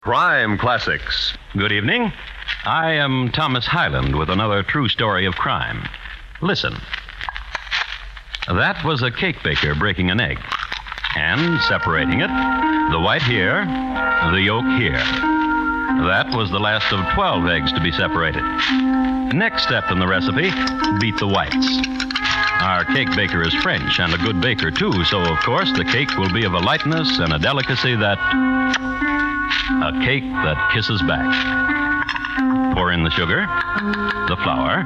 Crime Classics. Good evening. I am Thomas Hyland with another true story of crime. Listen. That was a cake baker breaking an egg and separating it, the white here, the yolk here. That was the last of 12 eggs to be separated. Next step in the recipe, beat the whites. Our cake baker is French and a good baker, too, so, of course, the cake will be of a lightness and a delicacy that... a cake that kisses back. Pour in the sugar, the flour,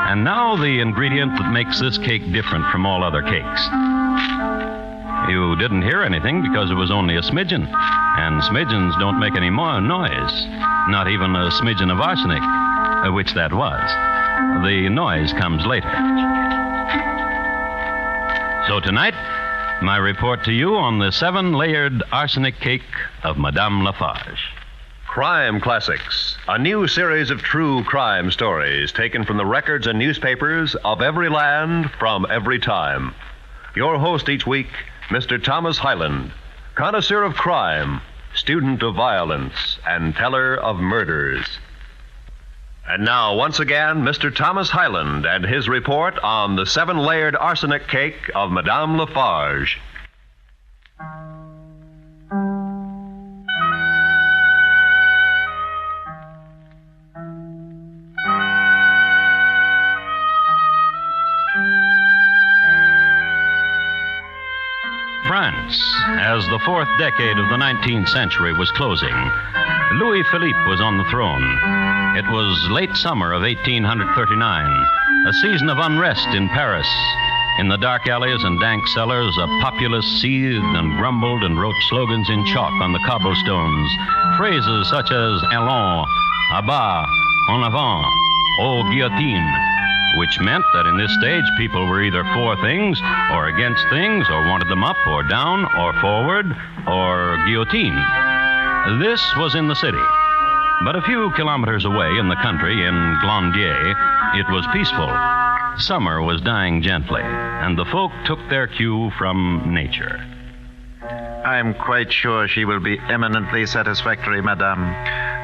and now the ingredient that makes this cake different from all other cakes. You didn't hear anything because it was only a smidgen, and smidgens don't make any more noise, not even a smidgen of arsenic, which that was. The noise comes later. So tonight, my report to you on the 7-layered arsenic cake of Madame Lafarge. Crime Classics, a new series of true crime stories taken from the records and newspapers of every land from every time. Your host each week, Mr. Thomas Hyland, connoisseur of crime, student of violence, and teller of murders. And now, once again, Mr. Thomas Hyland and his report on the 7-layered arsenic cake of Madame Lafarge. France, as the fourth decade of the 19th century was closing, Louis Philippe was on the throne. It was late summer of 1839, a season of unrest in Paris. In the dark alleys and dank cellars, a populace seethed and grumbled and wrote slogans in chalk on the cobblestones. Phrases such as allons, à bas, en avant, aux guillotines, which meant that in this stage people were either for things or against things or wanted them up or down or forward or guillotine. This was in the city. But a few kilometers away in the country, in Glandier, it was peaceful. Summer was dying gently, and the folk took their cue from nature. I'm quite sure she will be eminently satisfactory, madame.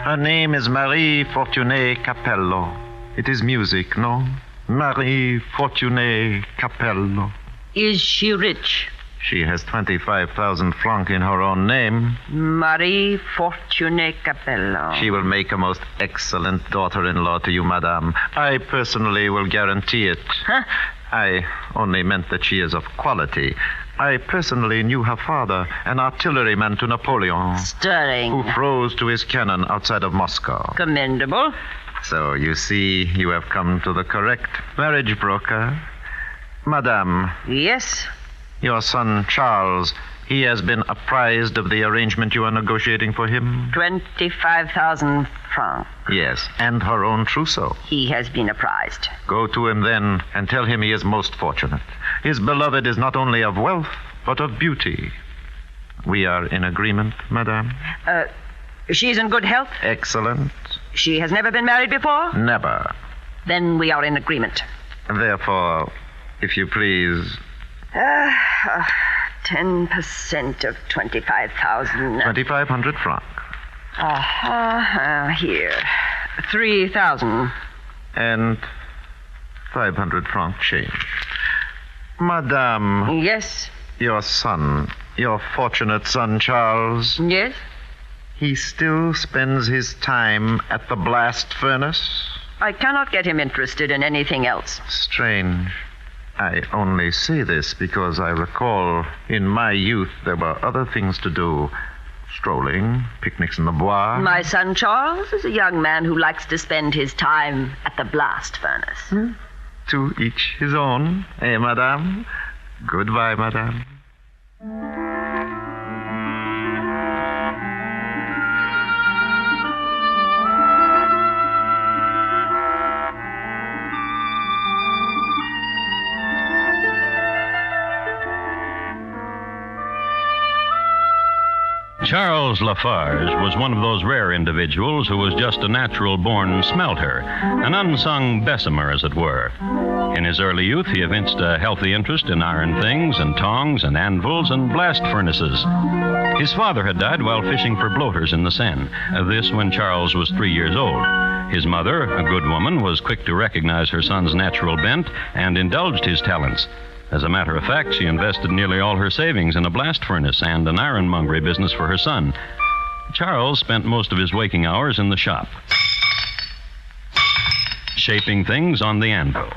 Her name is Marie Fortuné Capello. It is music, no? Marie Fortuné Capello. Is she rich? She has 25,000 francs in her own name. Marie Fortuné Capello. She will make a most excellent daughter-in-law to you, madame. I personally will guarantee it. Huh? I only meant that she is of quality. I personally knew her father, an artilleryman to Napoleon. Stirring. Who froze to his cannon outside of Moscow. Commendable. So, you see, you have come to the correct marriage broker. Madame. Yes? Your son, Charles, he has been apprised of the arrangement you are negotiating for him? 25,000 francs. Yes, and her own trousseau. He has been apprised. Go to him then and tell him he is most fortunate. His beloved is not only of wealth, but of beauty. We are in agreement, madame? She's in good health? Excellent. She has never been married before? Never. Then we are in agreement. Therefore, if you please... 10% of 25,000. 2,500 francs. Here. 3,000. And 500 franc change. Madame. Yes? Your son, your fortunate son, Charles. Yes? He still spends his time at the blast furnace? I cannot get him interested in anything else. Strange. I only say this because I recall in my youth there were other things to do. Strolling, picnics in the bois. My son Charles is a young man who likes to spend his time at the blast furnace. To each his own, eh, madame? Goodbye, madame. Charles Lafarge was one of those rare individuals who was just a natural-born smelter, an unsung Bessemer, as it were. In his early youth, he evinced a healthy interest in iron things and tongs and anvils and blast furnaces. His father had died while fishing for bloaters in the Seine, this when Charles was 3 years old. His mother, a good woman, was quick to recognize her son's natural bent and indulged his talents. As a matter of fact, she invested nearly all her savings in a blast furnace and an ironmongery business for her son. Charles spent most of his waking hours in the shop, shaping things on the anvil,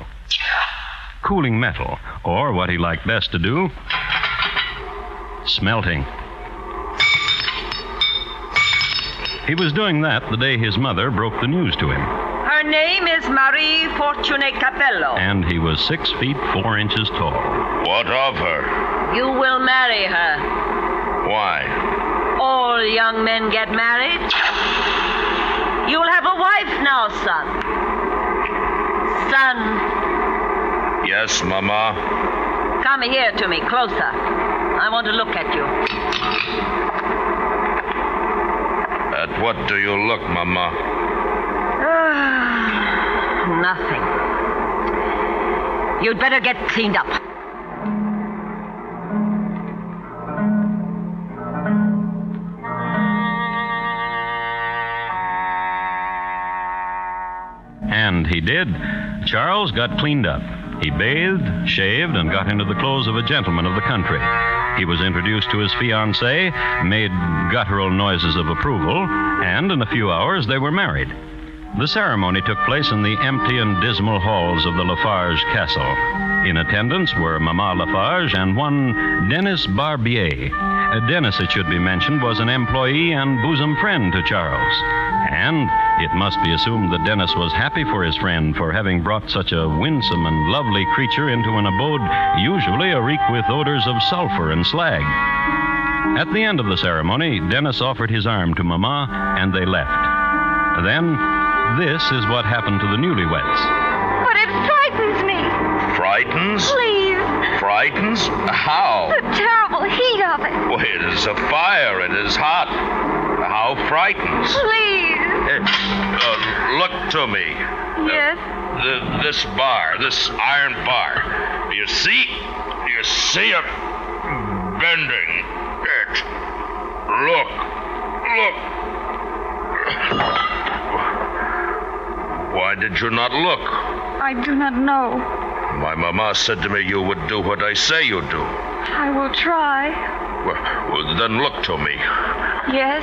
cooling metal, or what he liked best to do, smelting. He was doing that the day his mother broke the news to him. Her name is Marie Fortuné Capello. And he was 6 feet 4 inches tall. What of her? You will marry her. Why? All young men get married. You'll have a wife now, son. Son. Yes, Mama. Come here to me, closer. I want to look at you. At what do you look, Mama? Nothing. You'd better get cleaned up. And he did. Charles got cleaned up. He bathed, shaved, and got into the clothes of a gentleman of the country. He was introduced to his fiancée, made guttural noises of approval, and in a few hours they were married. The ceremony took place in the empty and dismal halls of the Lafarge castle. In attendance were Mama Lafarge and one Dennis Barbier. Dennis, it should be mentioned, was an employee and bosom friend to Charles. And it must be assumed that Dennis was happy for his friend for having brought such a winsome and lovely creature into an abode usually areek with odors of sulfur and slag. At the end of the ceremony, Dennis offered his arm to Mama, and they left. Then, this is what happened to the newlyweds. But it frightens me. Frightens? Please. Frightens? How? The terrible heat of it. Well, it is a fire. It is hot. How frightens? Please. Look to me. Yes. This bar, this iron bar. Do you see? Do you see it bending? It. Look. Why did you not look? I do not know. My mama said to me you would do what I say you do. I will try. Well, then look to me. Yes.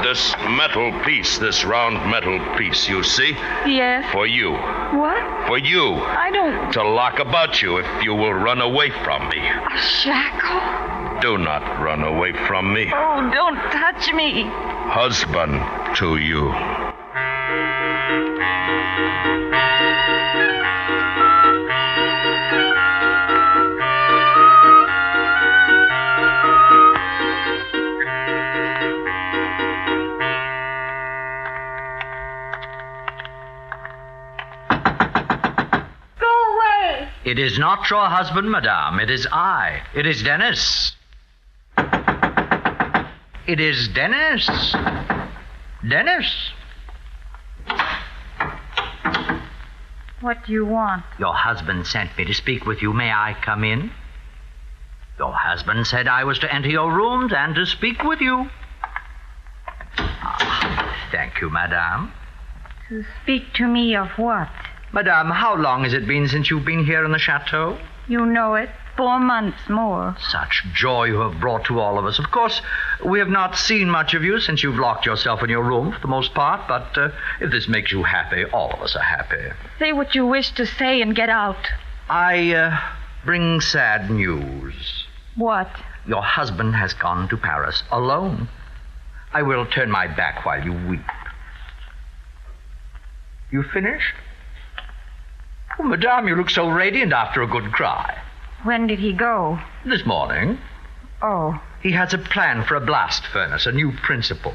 This metal piece, this round metal piece, you see? Yes. For you. What? For you. I don't... To lock about you if you will run away from me. A shackle? Do not run away from me. Oh, don't touch me. Husband to you. It is not your husband, madame. It is I. It is Dennis. It is Dennis. Dennis. What do you want? Your husband sent me to speak with you. May I come in? Your husband said I was to enter your rooms and to speak with you. Thank you, madame. To speak to me of what? Madame, how long has it been since you've been here in the chateau? You know it. 4 months more. Such joy you have brought to all of us. Of course, we have not seen much of you since you've locked yourself in your room for the most part, but if this makes you happy, all of us are happy. Say what you wish to say and get out. I bring sad news. What? Your husband has gone to Paris alone. I will turn my back while you weep. You finished? Oh, madame, you look so radiant after a good cry. When did he go? This morning. Oh, He has a plan for a blast furnace, a new principle.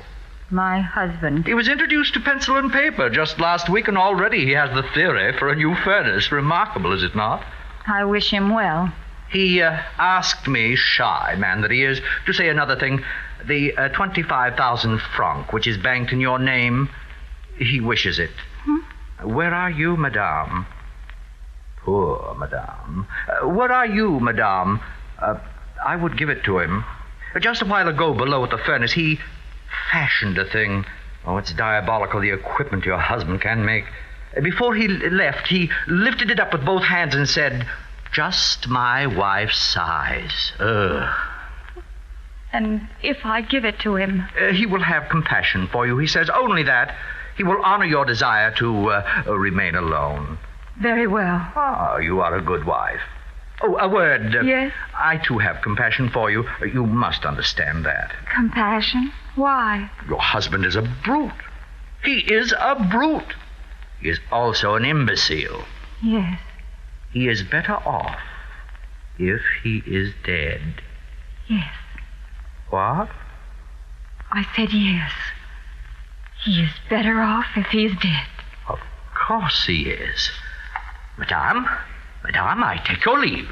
my husband. He was introduced to pencil and paper just last week, and already he has the theory for a new furnace. Remarkable, is it not? I wish him well. He asked me, shy man that he is, to say another thing, The 25,000 francs, which is banked in your name, he wishes it. Where are you, madame? Poor madame. Where are you, madame? I would give it to him. Just a while ago, below at the furnace, he fashioned a thing. Oh, it's diabolical, the equipment your husband can make. Before he left, he lifted it up with both hands and said, "Just my wife's size." Ugh. And if I give it to him? He will have compassion for you. He says only that. He will honor your desire to remain alone. Very well. Oh, you are a good wife. Oh, a word. Yes? I, too, have compassion for you. You must understand that. Compassion? Why? Your husband is a brute. He is a brute. He is also an imbecile. Yes. He is better off if he is dead. Yes. What? I said yes. He is better off if he is dead. Of course he is. Madame, I take your leave.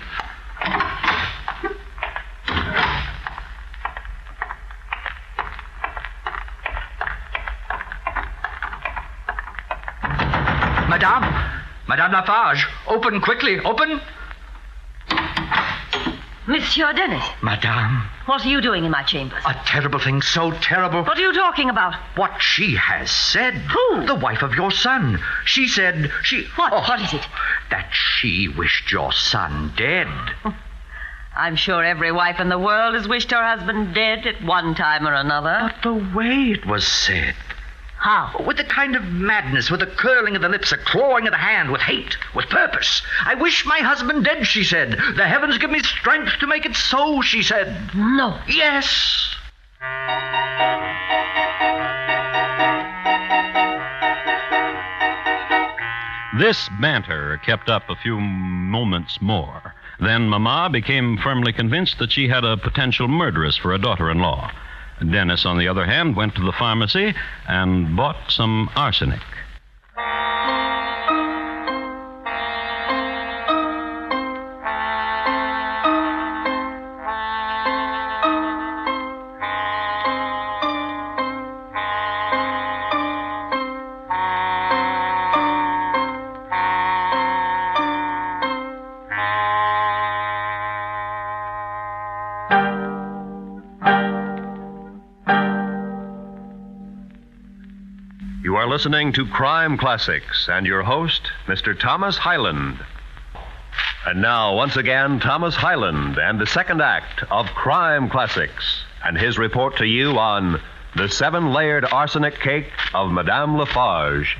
Madame Lafarge, open quickly, open. Monsieur Dennis, Madame, what are you doing in my chambers? a terrible thing, so terrible. What are you talking about? What she has said. Who? The wife of your son. She said What? Oh, What is it? that she wished your son dead. I'm sure every wife in the world has wished her husband dead at one time or another. But the way it was said. How? With a kind of madness, with a curling of the lips, a clawing of the hand, with hate, with purpose. "I wish my husband dead," she said. "The heavens give me strength to make it so," she said. No. Yes. This banter kept up a few moments more. Then Mama became firmly convinced that she had a potential murderess for a daughter-in-law. Dennis, on the other hand, went to the pharmacy and bought some arsenic. You are listening to Crime Classics and your host, Mr. Thomas Hyland. And now, once again, Thomas Hyland and the second act of Crime Classics and his report to you on the 7-layered arsenic cake of Madame Lafarge.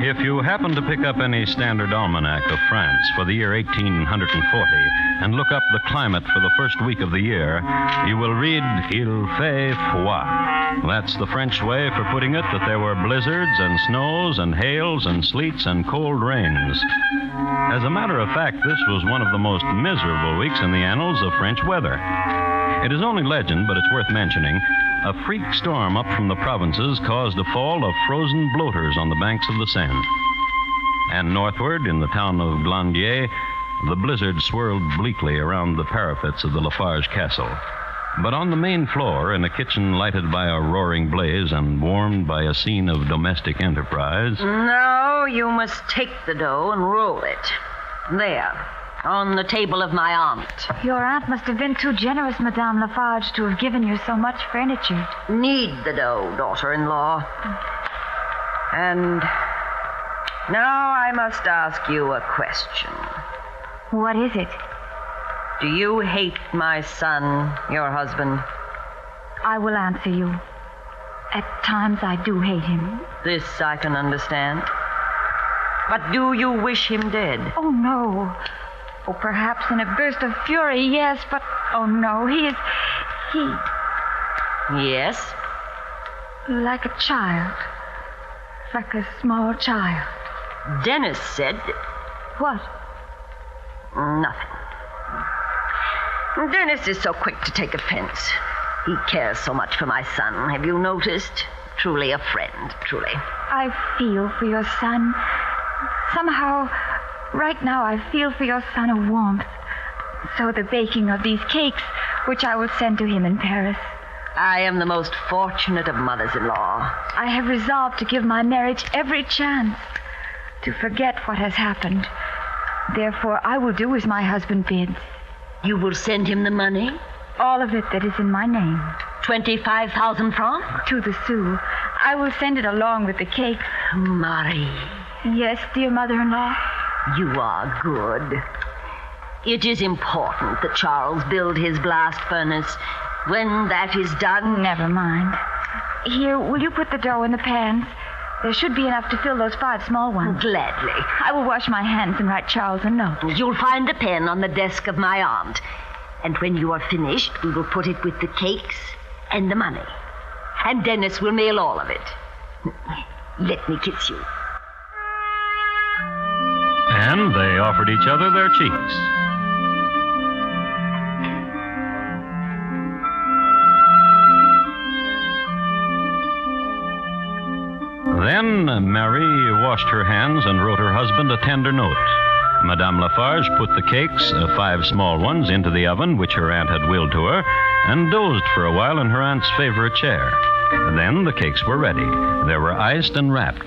If you happen to pick up any standard almanac of France for the year 1840 and look up the climate for the first week of the year, you will read Il fait froid. That's the French way for putting it that there were blizzards and snows and hails and sleets and cold rains. As a matter of fact, this was one of the most miserable weeks in the annals of French weather. It is only legend, but it's worth mentioning. A freak storm up from the provinces caused a fall of frozen bloaters on the banks of the Seine. And northward, in the town of Glandier, the blizzard swirled bleakly around the parapets of the Lafarge castle. But on the main floor, in a kitchen lighted by a roaring blaze and warmed by a scene of domestic enterprise... No, you must take the dough and roll it. There, on the table of my aunt. Your aunt must have been too generous, Madame Lafarge, to have given you so much furniture. Knead the dough, daughter-in-law. And now I must ask you a question. What is it? Do you hate my son, your husband? I will answer you. At times I do hate him. This I can understand. But do you wish him dead? Oh, no. Oh, perhaps in a burst of fury, yes, but... Oh, no, he... Yes? Like a child. Like a small child. Dennis said... What? Nothing. Dennis is so quick to take offense. He cares so much for my son. Have you noticed? Truly a friend, truly. I feel for your son. Somehow, right now, I feel for your son a warmth. So the baking of these cakes, which I will send to him in Paris. I am the most fortunate of mothers-in-law. I have resolved to give my marriage every chance to forget what has happened. Therefore, I will do as my husband bids. You will send him the money? All of it that is in my name. 25,000 francs? To the sou. I will send it along with the cake. Marie. Yes, dear mother-in-law? You are good. It is important that Charles build his blast furnace. When that is done... Never mind. Here, will you put the dough in the pans? There should be enough to fill those 5 small ones. Gladly. I will wash my hands and write Charles a note. You'll find the pen on the desk of my aunt. And when you are finished, we will put it with the cakes and the money. And Dennis will mail all of it. Let me kiss you. And they offered each other their cheeks. Then Marie washed her hands and wrote her husband a tender note. Madame Lafarge put the cakes, 5 small ones, into the oven, which her aunt had willed to her, and dozed for a while in her aunt's favorite chair. Then the cakes were ready. They were iced and wrapped.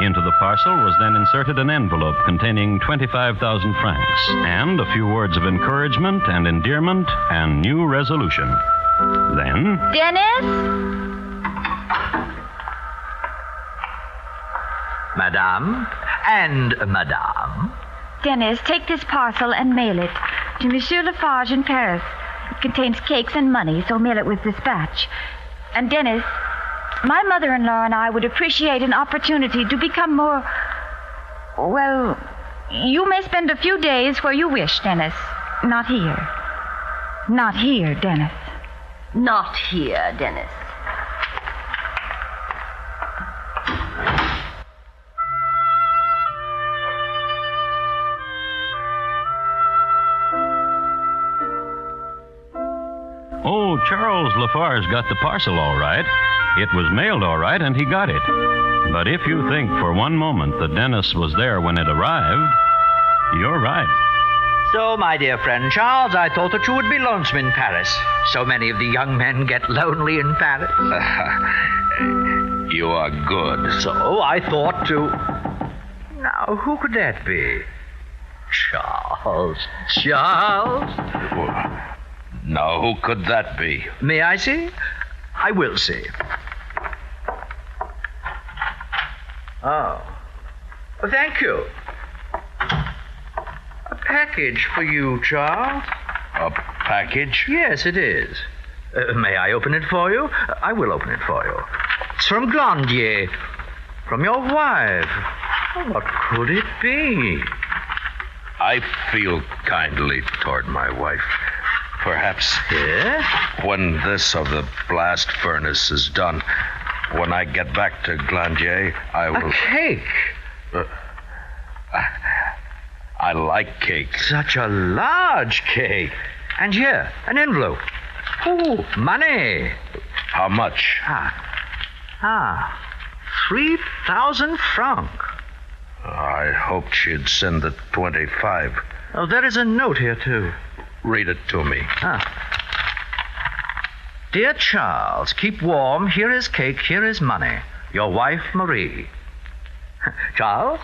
Into the parcel was then inserted an envelope containing 25,000 francs, and a few words of encouragement and endearment and new resolution. Then... Dennis? Madame and Madame. Dennis, take this parcel and mail it to Monsieur Lafarge in Paris. It contains cakes and money, so mail it with dispatch. And Dennis, my mother-in-law and I would appreciate an opportunity to become more... Well, you may spend a few days where you wish, Dennis. Not here. Not here, Dennis. Not here, Dennis. Oh, Charles Lafarge got the parcel all right. It was mailed all right, and he got it. But if you think for one moment that Dennis was there when it arrived, you're right. So, my dear friend Charles, I thought that you would be lonesome in Paris. So many of the young men get lonely in Paris. You are good. So I thought to... Now, who could that be? Charles. Charles? Now, who could that be? May I see? I will see. Oh. Well, thank you. A package for you, Charles. A package? Yes, it is. May I open it for you? I will open it for you. It's from Glandier. From your wife. What could it be? I feel kindly toward my wife. Perhaps when this of the blast furnace is done, when I get back to Glandier, I will... A cake? I like cakes. Such a large cake. And here, an envelope. Oh, money. How much? 3,000 francs. I hoped she'd send the 25. Oh, there is a note here, too. Read it to me. Dear Charles, keep warm. Here is cake, here is money. Your wife, Marie. Charles?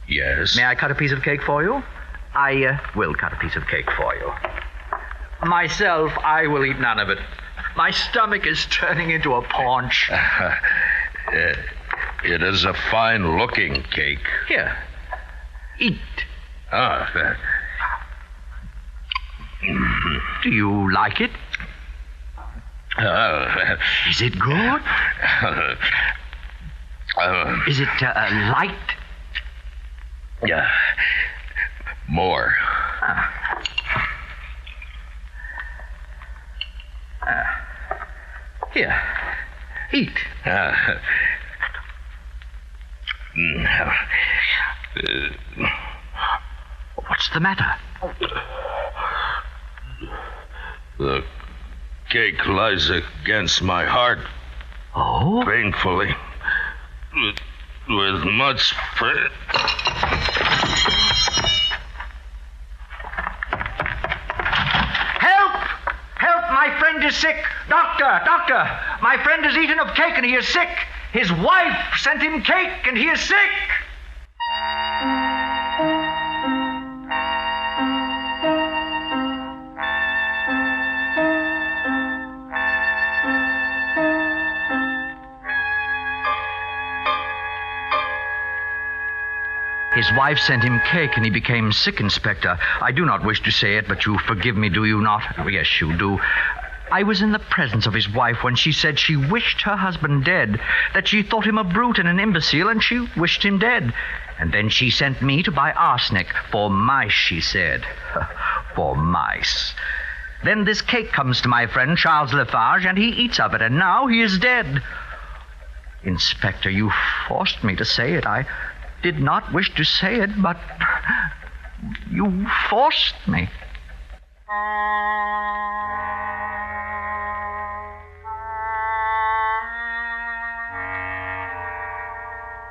Yes? May I cut a piece of cake for you? I will cut a piece of cake for you. Myself, I will eat none of it. My stomach is turning into a paunch. It is a fine-looking cake. Here. Eat. Do you like it? Is it good? Is it light? Yeah. More. Here. Eat. What's the matter? cake lies against my heart. Oh? Painfully. With much pain. Help! My friend is sick. Doctor! My friend has eaten of cake and he is sick. His wife sent him cake and he is sick. His wife sent him cake and he became sick, Inspector. I do not wish to say it, but you forgive me, do you not? Oh, yes, you do. I was in the presence of his wife when she said she wished her husband dead, that she thought him a brute and an imbecile, and she wished him dead. And then she sent me to buy arsenic for mice, she said. For mice. Then this cake comes to my friend Charles Lafarge, and he eats of it, and now he is dead. Inspector, you forced me to say it. I did not wish to say it, but you forced me.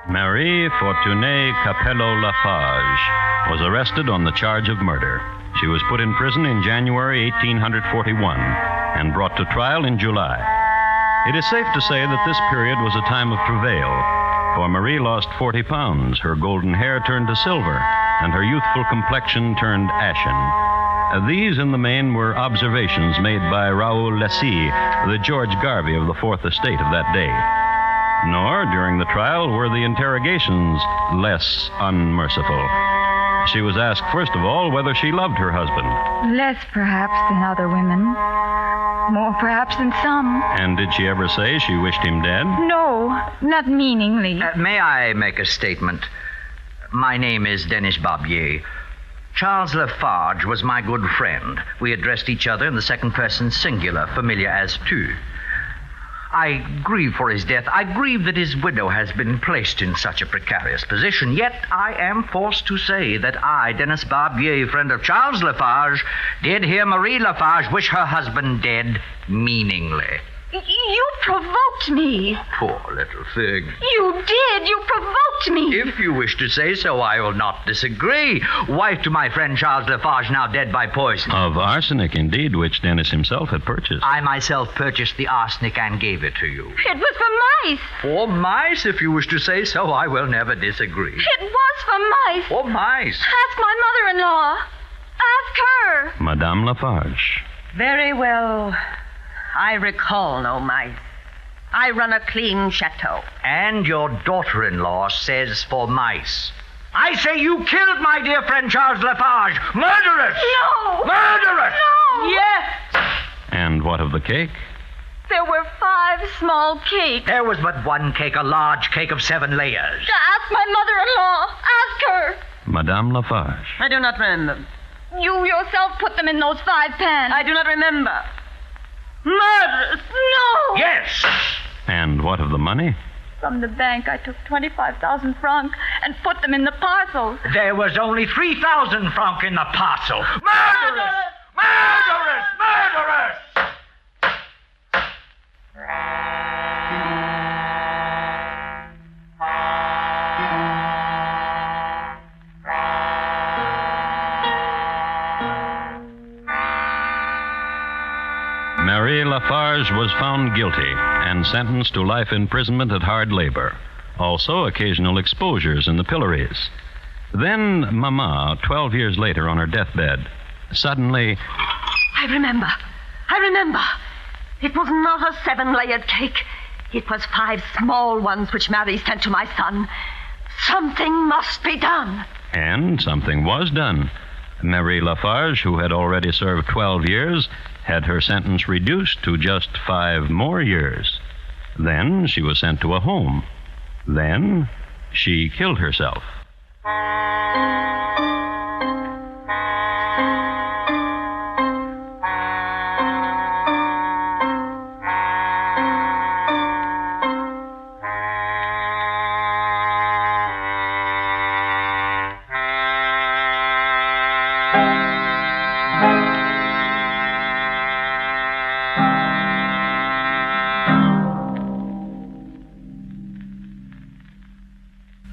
Marie Fortuné Capello Lafarge was arrested on the charge of murder. She was put in prison in January 1841 and brought to trial in July. It is safe to say that this period was a time of travail, for Marie lost 40 pounds, her golden hair turned to silver, and her youthful complexion turned ashen. These, in the main, were observations made by Raoul Lessy, the George Garvey of the Fourth Estate of that day. Nor, during the trial, were the interrogations less unmerciful. She was asked, first of all, whether she loved her husband. Less, perhaps, than other women. More, perhaps, than some. And did she ever say she wished him dead? No, not meaningly. May I make a statement? My name is Denis Barbier. Charles Lafarge was my good friend. We addressed each other in the second person singular, familiar as tu. I grieve for his death. I grieve that his widow has been placed in such a precarious position. Yet I am forced to say that I, Denis Barbier, friend of Charles Lafarge, did hear Marie Lafarge wish her husband dead meaningly. You provoked me. Poor little thing. You did. You provoked me. If you wish to say so, I will not disagree. Wife to my friend Charles Lafarge, now dead by poison. Of arsenic, indeed, which Dennis himself had purchased. I myself purchased the arsenic and gave it to you. It was for mice. For mice, if you wish to say so, I will never disagree. It was for mice. For mice. Ask my mother-in-law. Ask her. Madame Lafarge. Very well. I recall no mice. I run a clean chateau. And your daughter-in-law says for mice. I say you killed my dear friend Charles Lafarge. Murderous! No! Murderous! No! Yes! And what of the cake? There were 5 small cakes. There was but one cake, a large cake of 7 layers. Ask my mother-in-law. Ask her. Madame Lafarge. I do not remember. You yourself put them in those 5 pans. I do not remember. Murderous! No! Yes! And what of the money? From the bank, I took 25,000 francs and put them in the parcel. There was only 3,000 francs in the parcel. Murderous! Murderous! Murderous! Marie Lafarge was found guilty and sentenced to life imprisonment at hard labor. Also, occasional exposures in the pillories. Then, Mama, 12 years later on her deathbed, suddenly... I remember. It was not a 7-layered cake. It was 5 small ones which Marie sent to my son. Something must be done. And something was done. Marie Lafarge, who had already served 12 years, had her sentence reduced to just 5 more years. Then she was sent to a home. Then she killed herself.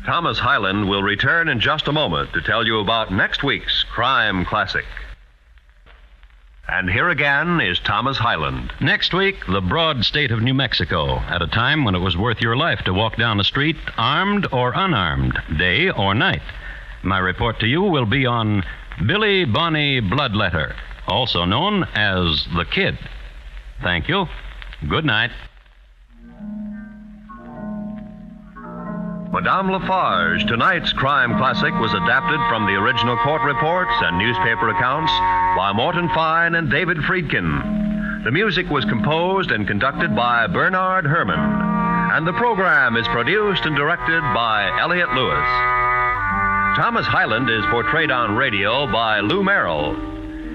Thomas Hyland will return in just a moment to tell you about next week's crime classic. And here again is Thomas Hyland. Next week, the broad state of New Mexico, at a time when it was worth your life to walk down the street, armed or unarmed, day or night. My report to you will be on Billy Bonnie Bloodletter, also known as the Kid. Thank you. Good night. Madame Lafarge, tonight's crime classic, was adapted from the original court reports and newspaper accounts by Morton Fine and David Friedkin. The music was composed and conducted by Bernard Herrmann, and the program is produced and directed by Elliott Lewis. Thomas Hyland is portrayed on radio by Lou Merrill.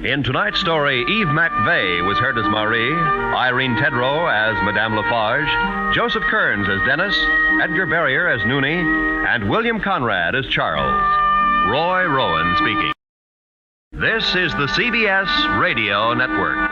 In tonight's story, Eve McVeigh was heard as Marie, Irene Tedrow as Madame Lafarge, Joseph Kearns as Dennis, Edgar Barrier as Noonie, and William Conrad as Charles. Roy Rowan speaking. This is the CBS Radio Network.